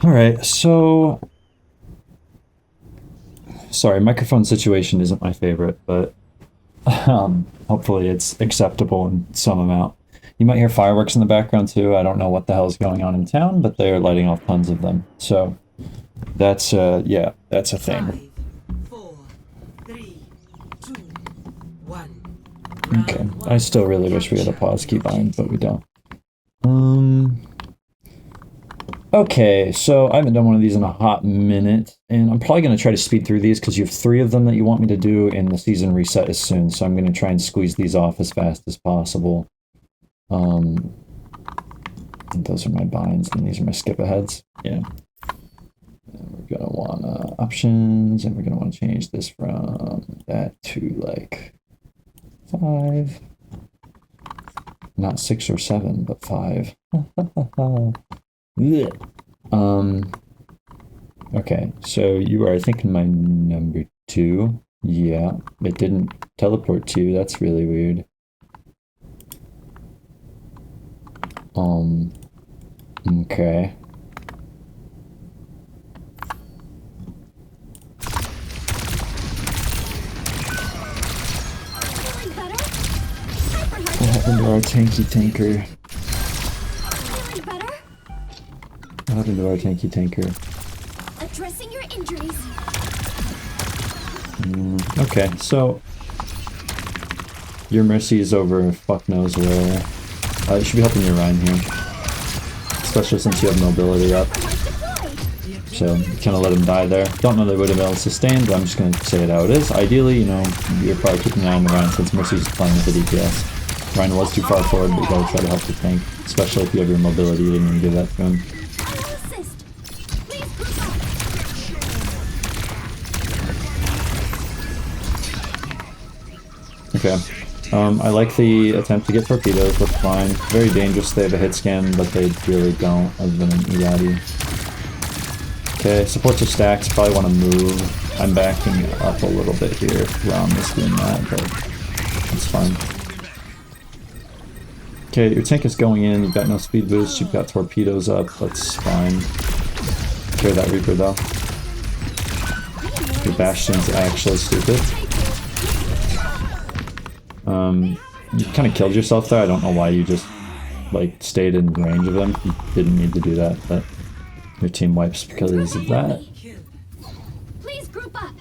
Alright, so... Sorry, microphone situation isn't my favorite, but hopefully it's acceptable in some amount. You might hear fireworks in the background too. I don't know what the hell is going on in town, but they're lighting off tons of them. So that's yeah, that's a thing. 5, 4, 3, 2, 1. Okay, I still really wish we had a pause keybind, but we don't. Okay, so I haven't done one of these in a hot minute, and I'm probably going to try to speed through these because you have 3 of them that you want me to do, and the season reset is soon, so I'm going to try and squeeze these off as fast as possible. And those are my binds, and these are my skip aheads. Yeah. And we're going to want options, and we're going to want to change this from that to like 5. Not 6 or 7, but 5. Yeah. Okay, so you are, I think, my number 2. Yeah, it didn't teleport to you. That's really weird. Okay. What happened to our tanky tanker? What happened to our tanky tanker? Addressing your injuries. Okay, so your mercy is over fuck knows where. You should be helping your Ryan here, especially since you have mobility up. So kind of let him die there. Don't know they would have been able to sustain, but I'm just gonna say it how it is. Ideally, you know, you're probably keeping an eye on the Ryan since Mercy's playing with the DPS. Ryan was too far forward, but you gotta try to help the tank, especially if you have your mobility. You didn't even give that to him. Okay. I like the attempt to get torpedoes, looks fine. Very dangerous, they have a hit scan, but they really don't, other than an Iati. Okay, supports are stacked, probably want to move. I'm backing up a little bit here. Rom is doing that, but it's fine. Okay, your tank is going in, you've got no speed boost, you've got torpedoes up, that's fine. Clear that Reaper though. Your Bastion's actually stupid. You kind of killed yourself there. I don't know why you just, like, stayed in range of them. You didn't need to do that, but your team wipes because of that. Please group up.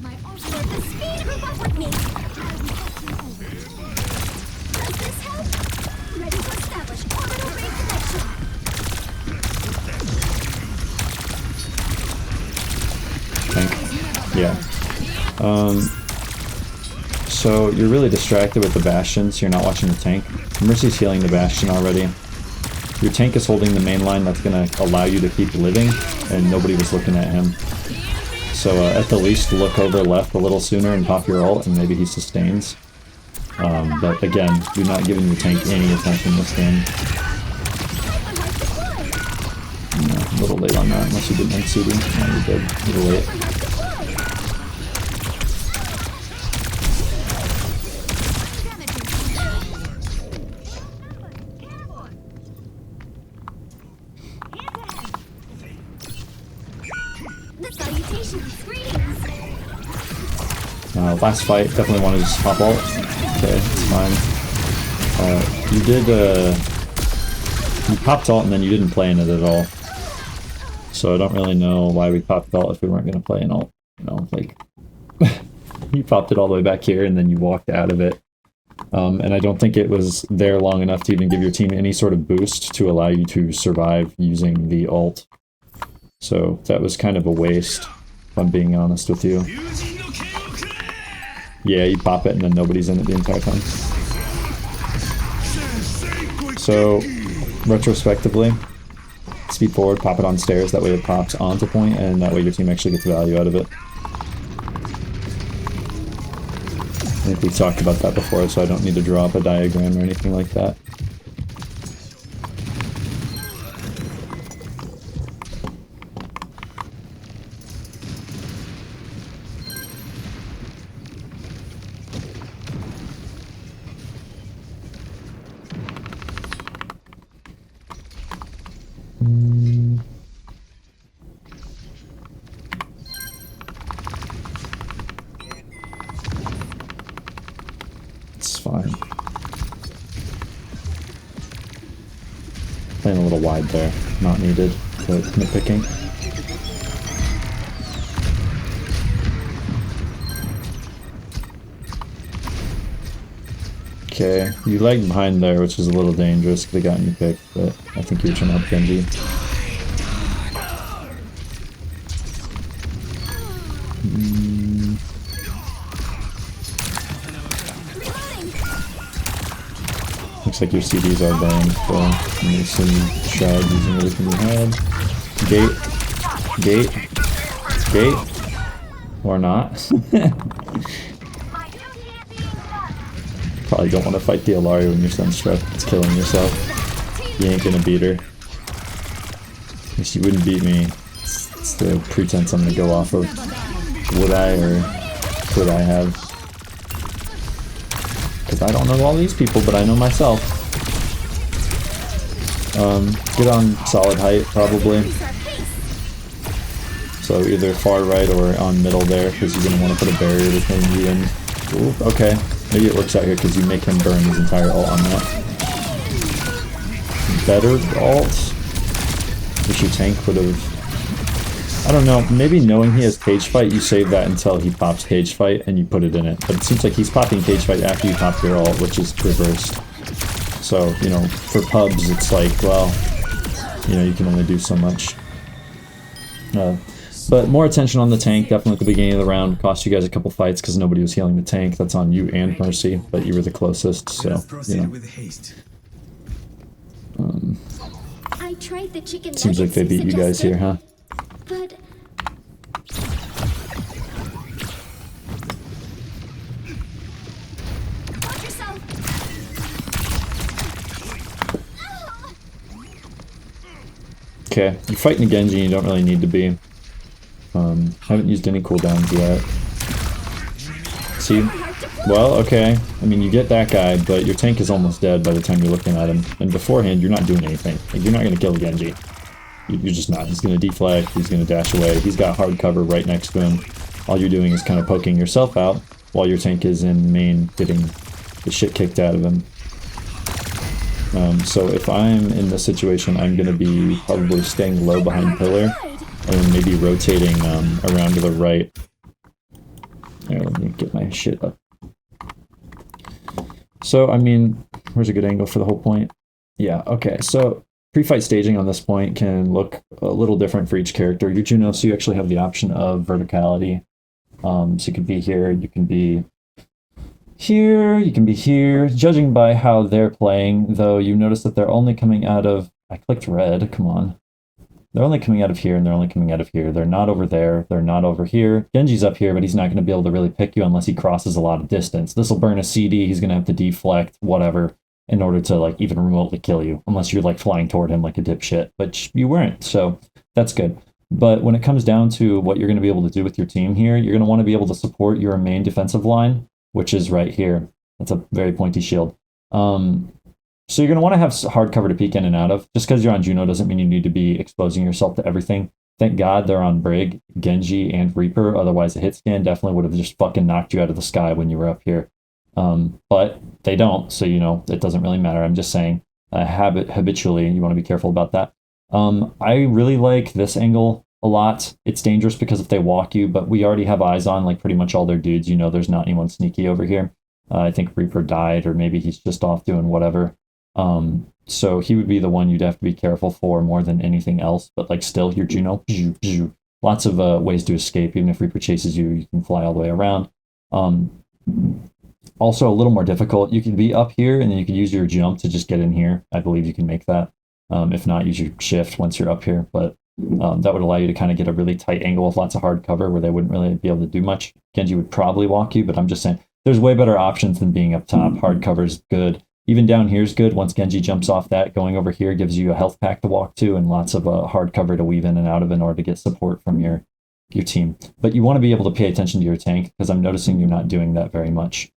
My ultimate the speed group up with me. Does this help? Ready to establish orbital ray Tank. connection. Yeah. So you're really distracted with the Bastion, so you're not watching the tank. Mercy's healing the Bastion already. Your tank is holding the main line that's going to allow you to keep living, and nobody was looking at him. So at the least, look over left a little sooner and pop your ult, and maybe he sustains. But again, you're not giving your tank any attention this game. No, a little late on that, unless you didn't end CD. No, you did. A little late. Last fight, definitely want to just pop ult. Okay, it's fine. You popped ult and then you didn't play in it at all. So I don't really know why we popped ult if we weren't going to play in ult. You know, like, you popped it all the way back here and then you walked out of it. And I don't think it was there long enough to even give your team any sort of boost to allow you to survive using the ult. So that was kind of a waste, if I'm being honest with you. Yeah, you pop it and then nobody's in it the entire time. So, retrospectively, speed forward, pop it on stairs, that way it pops onto point, and that way your team actually gets value out of it. I think we've talked about that before, so I don't need to draw up a diagram or anything like that. Playing a little wide there. Not needed, but nitpicking. Okay, you lagged behind there, which is a little dangerous because they got you picked, but I think you're trying to help Genji. Looks like your CDs are burned, so I'm gonna assume you tried using everything you had. Gate. Or not. Probably don't want to fight the Alaria when you're sunstruck. It's killing yourself. You ain't gonna beat her. At least you wouldn't beat me. It's the pretense I'm gonna go off of. Would I or could I have? Because I don't know all these people, but I know myself. Get on solid height, probably. So either far right or on middle there, because you're gonna want to put a barrier between you and... Ooh, okay. Maybe it works out here because you make him burn his entire ult on that. Better ult? Wish your tank would have... I don't know, maybe knowing he has cage fight, you save that until he pops cage fight and you put it in it. But it seems like he's popping cage fight after you pop your ult, which is reversed. So, you know, for pubs, it's like, well, you know, you can only do so much. But more attention on the tank, definitely at the beginning of the round. Cost you guys a couple fights because nobody was healing the tank. That's on you and Mercy, but you were the closest, so, you know. I tried the chicken Seems like they beat you guys here, huh? But watch yourself. Okay, you're fighting a Genji, you don't really need to be. Haven't used any cooldowns yet. See? Well, okay. I mean, you get that guy, but your tank is almost dead by the time you're looking at him. And beforehand, you're not doing anything. Like, you're not going to kill Genji. You're just not. He's going to deflect, he's going to dash away. He's got hard cover right next to him. All you're doing is kind of poking yourself out while your tank is in main getting the shit kicked out of him. So if I'm in this situation, I'm going to be probably staying low behind pillar and then maybe rotating around to the right. Here, let me get my shit up. So, I mean, where's a good angle for the whole point? Yeah, okay, so pre-fight staging on this point can look a little different for each character. You're Juno, so you actually have the option of verticality. So you can be here, you can be here, you can be here. Judging by how they're playing, though, you notice that they're only coming out of... I clicked red, come on. They're only coming out of here, and they're only coming out of here. They're not over there. They're not over here. Genji's up here, but he's not going to be able to really pick you unless he crosses a lot of distance. This will burn a CD. He's going to have to deflect, whatever, in order to, like, even remotely kill you. Unless you're, like, flying toward him like a dipshit. But you weren't, so that's good. But when it comes down to what you're going to be able to do with your team here, you're going to want to be able to support your main defensive line, which is right here. That's a very pointy shield. So you're going to want to have hard cover to peek in and out of. Just because you're on Juno doesn't mean you need to be exposing yourself to everything. Thank God they're on Brig, Genji, and Reaper. Otherwise, a hit scan definitely would have just fucking knocked you out of the sky when you were up here. But they don't, so, you know, it doesn't really matter. I'm just saying, habitually, you want to be careful about that. I really like this angle a lot. It's dangerous because if they walk you, but we already have eyes on, like, pretty much all their dudes. You know, there's not anyone sneaky over here. I think Reaper died, or maybe he's just off doing whatever. So he would be the one you'd have to be careful for more than anything else, but like still you're Juno, lots of ways to escape. Even if Reaper chases you, you can fly all the way around. Also a little more difficult, you can be up here and then you can use your jump to just get in here. I believe you can make that. If not, use your shift once you're up here, but that would allow you to kind of get a really tight angle with lots of hard cover where they wouldn't really be able to do much. Genji would probably walk you, but I'm just saying there's way better options than being up top. Hard cover is good. Even down here is good. Once Genji jumps off that, going over here gives you a health pack to walk to and lots of hard cover to weave in and out of in order to get support from your team. But you want to be able to pay attention to your tank because I'm noticing you're not doing that very much.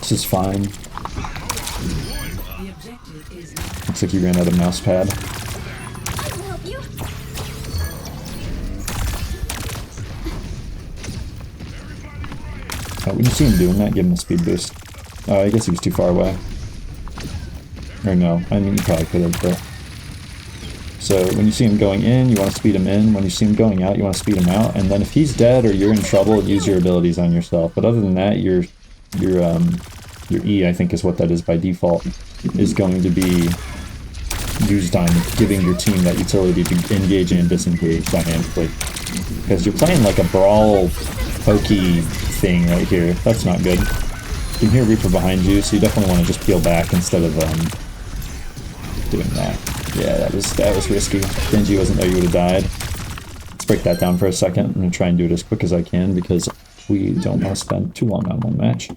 This is fine. Looks like you ran out of mouse pad. I will help you. When you see him doing that, give him a speed boost. I guess he was too far away. Or no, I mean, you probably could have, but... So, when you see him going in, you want to speed him in. When you see him going out, you want to speed him out. And then if he's dead or you're in trouble, use your abilities on yourself. But other than that, your E, I think is what that is by default, is going to be used on giving your team that utility to engage and disengage dynamically. Because you're playing like a brawl pokey thing right here. That's not good. You can hear Reaper behind you, so you definitely want to just peel back instead of doing that. Yeah, that was risky. Genji wasn't there, you would have died. Let's break that down for a second. I'm going to try and do it as quick as I can because we don't want to spend too long on one match.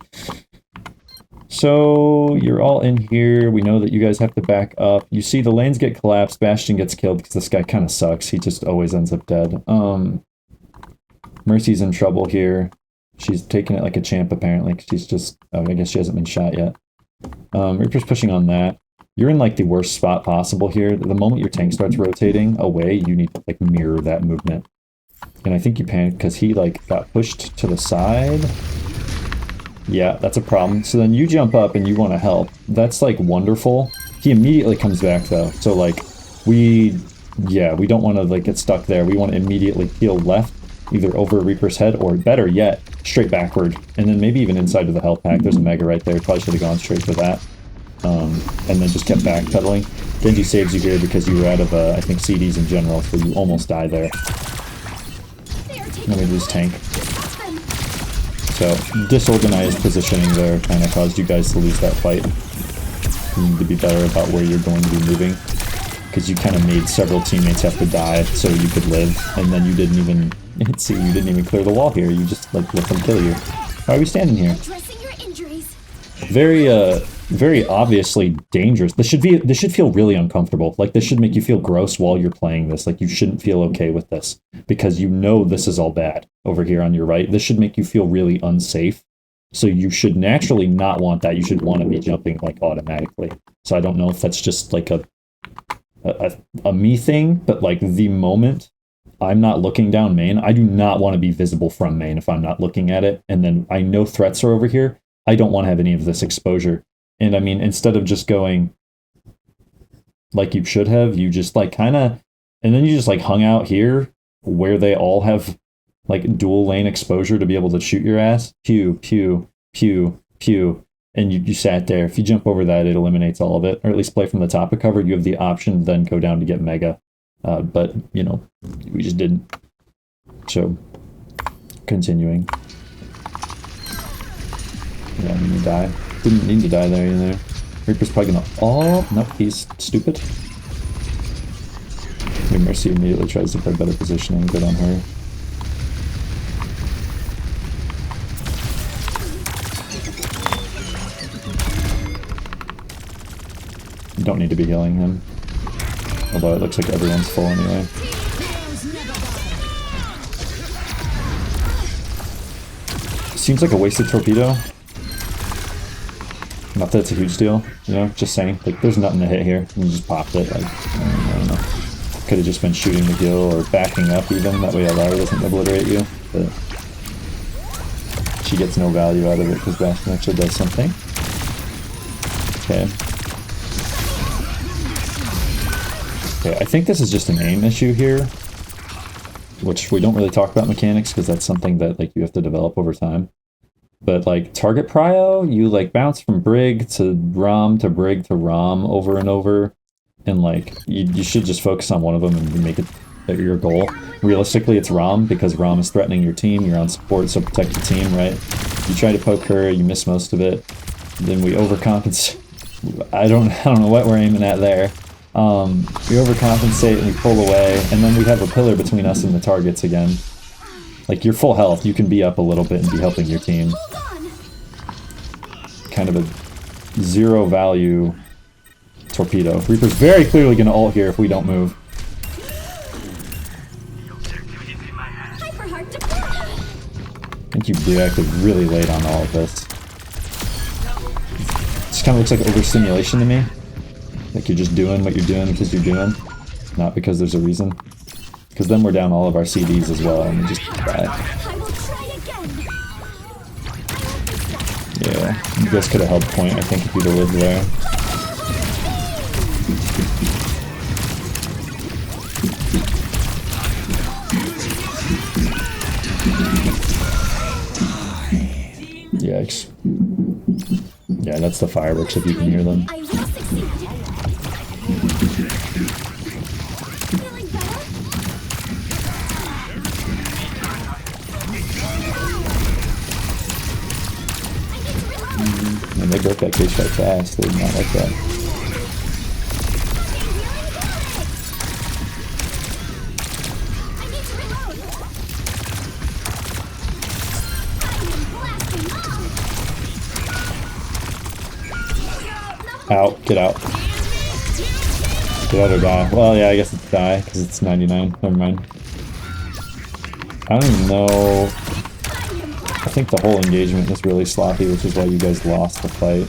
So, you're all in here. We know that you guys have to back up. You see the lanes get collapsed. Bastion gets killed because this guy kind of sucks. He just always ends up dead. Mercy's in trouble here. She's taking it like a champ, apparently. She's just... Oh, I guess she hasn't been shot yet. Reaper's pushing on that. You're in, like, the worst spot possible here. The moment your tank starts rotating away, you need to, like, mirror that movement. And I think you panicked because he, like, got pushed to the side. Yeah, that's a problem. So then you jump up and you want to help. That's, like, wonderful. He immediately comes back, though. So, like, we don't want to, like, get stuck there. We want to immediately peel left, either over Reaper's head, or better yet, straight backward. And then maybe even inside of the health pack. There's a Mega right there. Probably should have gone straight for that. And then just kept backpedaling. Genji saves you here because you were out of, I think, CDs in general, so you almost die there. Then we lose tank. So, disorganized positioning there kind of caused you guys to lose that fight. You need to be better about where you're going to be moving. Because you kind of made several teammates have to die so you could live, and then you didn't even... See, you didn't even clear the wall here, you just, like, let them kill you. Why are we standing here? Very obviously dangerous. This should feel really uncomfortable. Like, this should make you feel gross while you're playing this. Like, you shouldn't feel okay with this. Because you know this is all bad over here on your right. This should make you feel really unsafe. So you should naturally not want that. You should want to be jumping, like, automatically. So I don't know if that's just, like, a me thing, but, like, the moment I'm not looking down main, I do not want to be visible from main if I'm not looking at it. And then I know threats are over here. I don't want to have any of this exposure. And I mean, instead of just going like you should have, you just like kind of, and then you just like hung out here where they all have like dual lane exposure to be able to shoot your ass. Pew, pew, pew, pew. And you sat there. If you jump over that, it eliminates all of it. Or at least play from the top of cover. You have the option to then go down to get Mega. But, you know, we just didn't. So, continuing. Yeah, I mean, you die. Didn't need to die there either. Reaper's probably gonna... Oh, nope, he's stupid. Mercy immediately tries to play better positioning. Good on her. You don't need to be healing him. Although it looks like everyone's full anyway. Seems like a wasted torpedo. Not that it's a huge deal, you know, just saying. Like, there's nothing to hit here. And you just popped it. Like, I don't know. Could have just been shooting the gill or backing up even. That way Alara doesn't obliterate you. But she gets no value out of it because Bastion actually does something. Okay. Okay, I think this is just an aim issue here. Which we don't really talk about mechanics because that's something that like you have to develop over time. But like target prio, you like bounce from Brig to Rom to Brig to Rom over and over. And like you should just focus on one of them and make it your goal. Realistically, it's Rom because Rom is threatening your team. You're on support, so protect the team, right? You try to poke her, you miss most of it. Then we overcompensate. I don't know what we're aiming at there. We overcompensate and we pull away, and then we have a pillar between us and the targets again. Like, you're full health, you can be up a little bit and be helping your team. Kind of a zero value torpedo. Reaper's very clearly going to ult here if we don't move. I think you reacted really late on all of this. This kind of looks like overstimulation to me. Like you're just doing what you're doing because you're doing, not because there's a reason. Because then we're down all of our CDs as well and we just die. Yeah, you guys could have held point, I think, if you'd have lived there. Yikes. Yeah, that's the fireworks if you can hear them. I will succeed. Feeling better? I need to reload. And they broke that cage quite fast. They did not like that. I need to reload. I am blasting off. Out. Get out. Get out or die. Well, yeah, I guess it's die, because it's 99. Never mind. I don't even know. I think the whole engagement was really sloppy, which is why you guys lost the fight.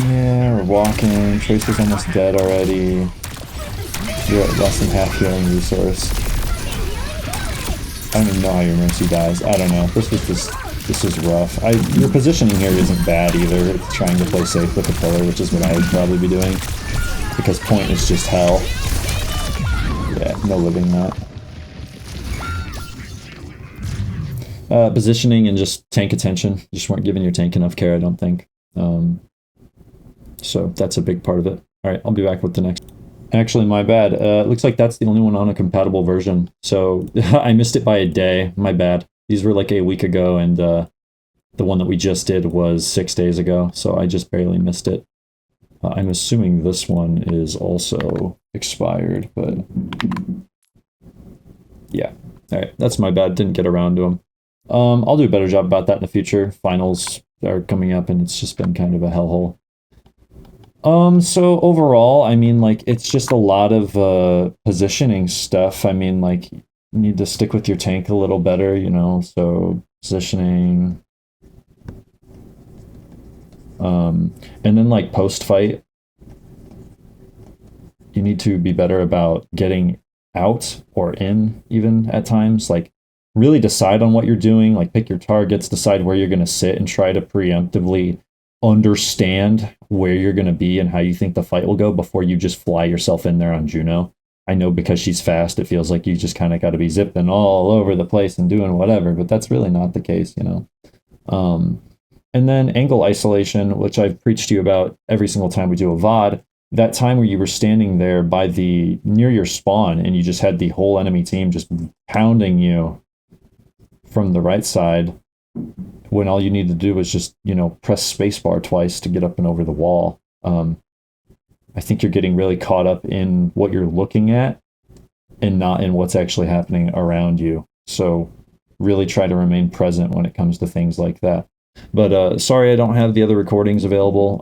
Yeah, we're walking. Tracer's almost dead already. You're at less than half healing resource. I don't even know how your mercy dies. I don't know. This is rough. Your positioning here isn't bad either. It's trying to play safe with the pillar, which is what I would probably be doing. Because point is just hell. Yeah, no living that. Positioning and just tank attention. You just weren't giving your tank enough care, I don't think. So that's a big part of it. Alright, I'll be back with the next. Actually, my bad. Looks like that's the only one on a compatible version. So I missed it by a day. My bad. These were like a week ago, and the one that we just did was 6 days ago, so I just barely missed it. I'm assuming this one is also expired, but yeah. Alright, that's my bad. Didn't get around to them. I'll do a better job about that in the future. Finals are coming up, and it's just been kind of a hellhole. So overall, I mean, like, it's just a lot of positioning stuff. I mean, like, you need to stick with your tank a little better, you know, so positioning. And then, like, post-fight, you need to be better about getting out or in, even at times. Like, really decide on what you're doing, like, pick your targets, decide where you're going to sit, and try to preemptively understand where you're going to be and how you think the fight will go before you just fly yourself in there on Juno. I know because she's fast, it feels like you just kind of got to be zipping all over the place and doing whatever, but that's really not the case, you know. And then angle isolation, which I've preached to you about every single time we do a VOD. That time where you were standing there by near your spawn and you just had the whole enemy team just pounding you from the right side, when all you need to do is just, you know, press spacebar twice to get up and over the wall. I think you're getting really caught up in what you're looking at and not in what's actually happening around you. So really try to remain present when it comes to things like that. But sorry I don't have the other recordings available.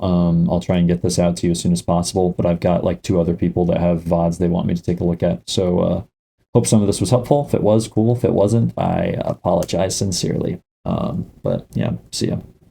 I'll try and get this out to you as soon as possible, but I've got like 2 other people that have VODs they want me to take a look at. So hope some of this was helpful. If it was, cool. If it wasn't, I apologize sincerely. But yeah, see ya.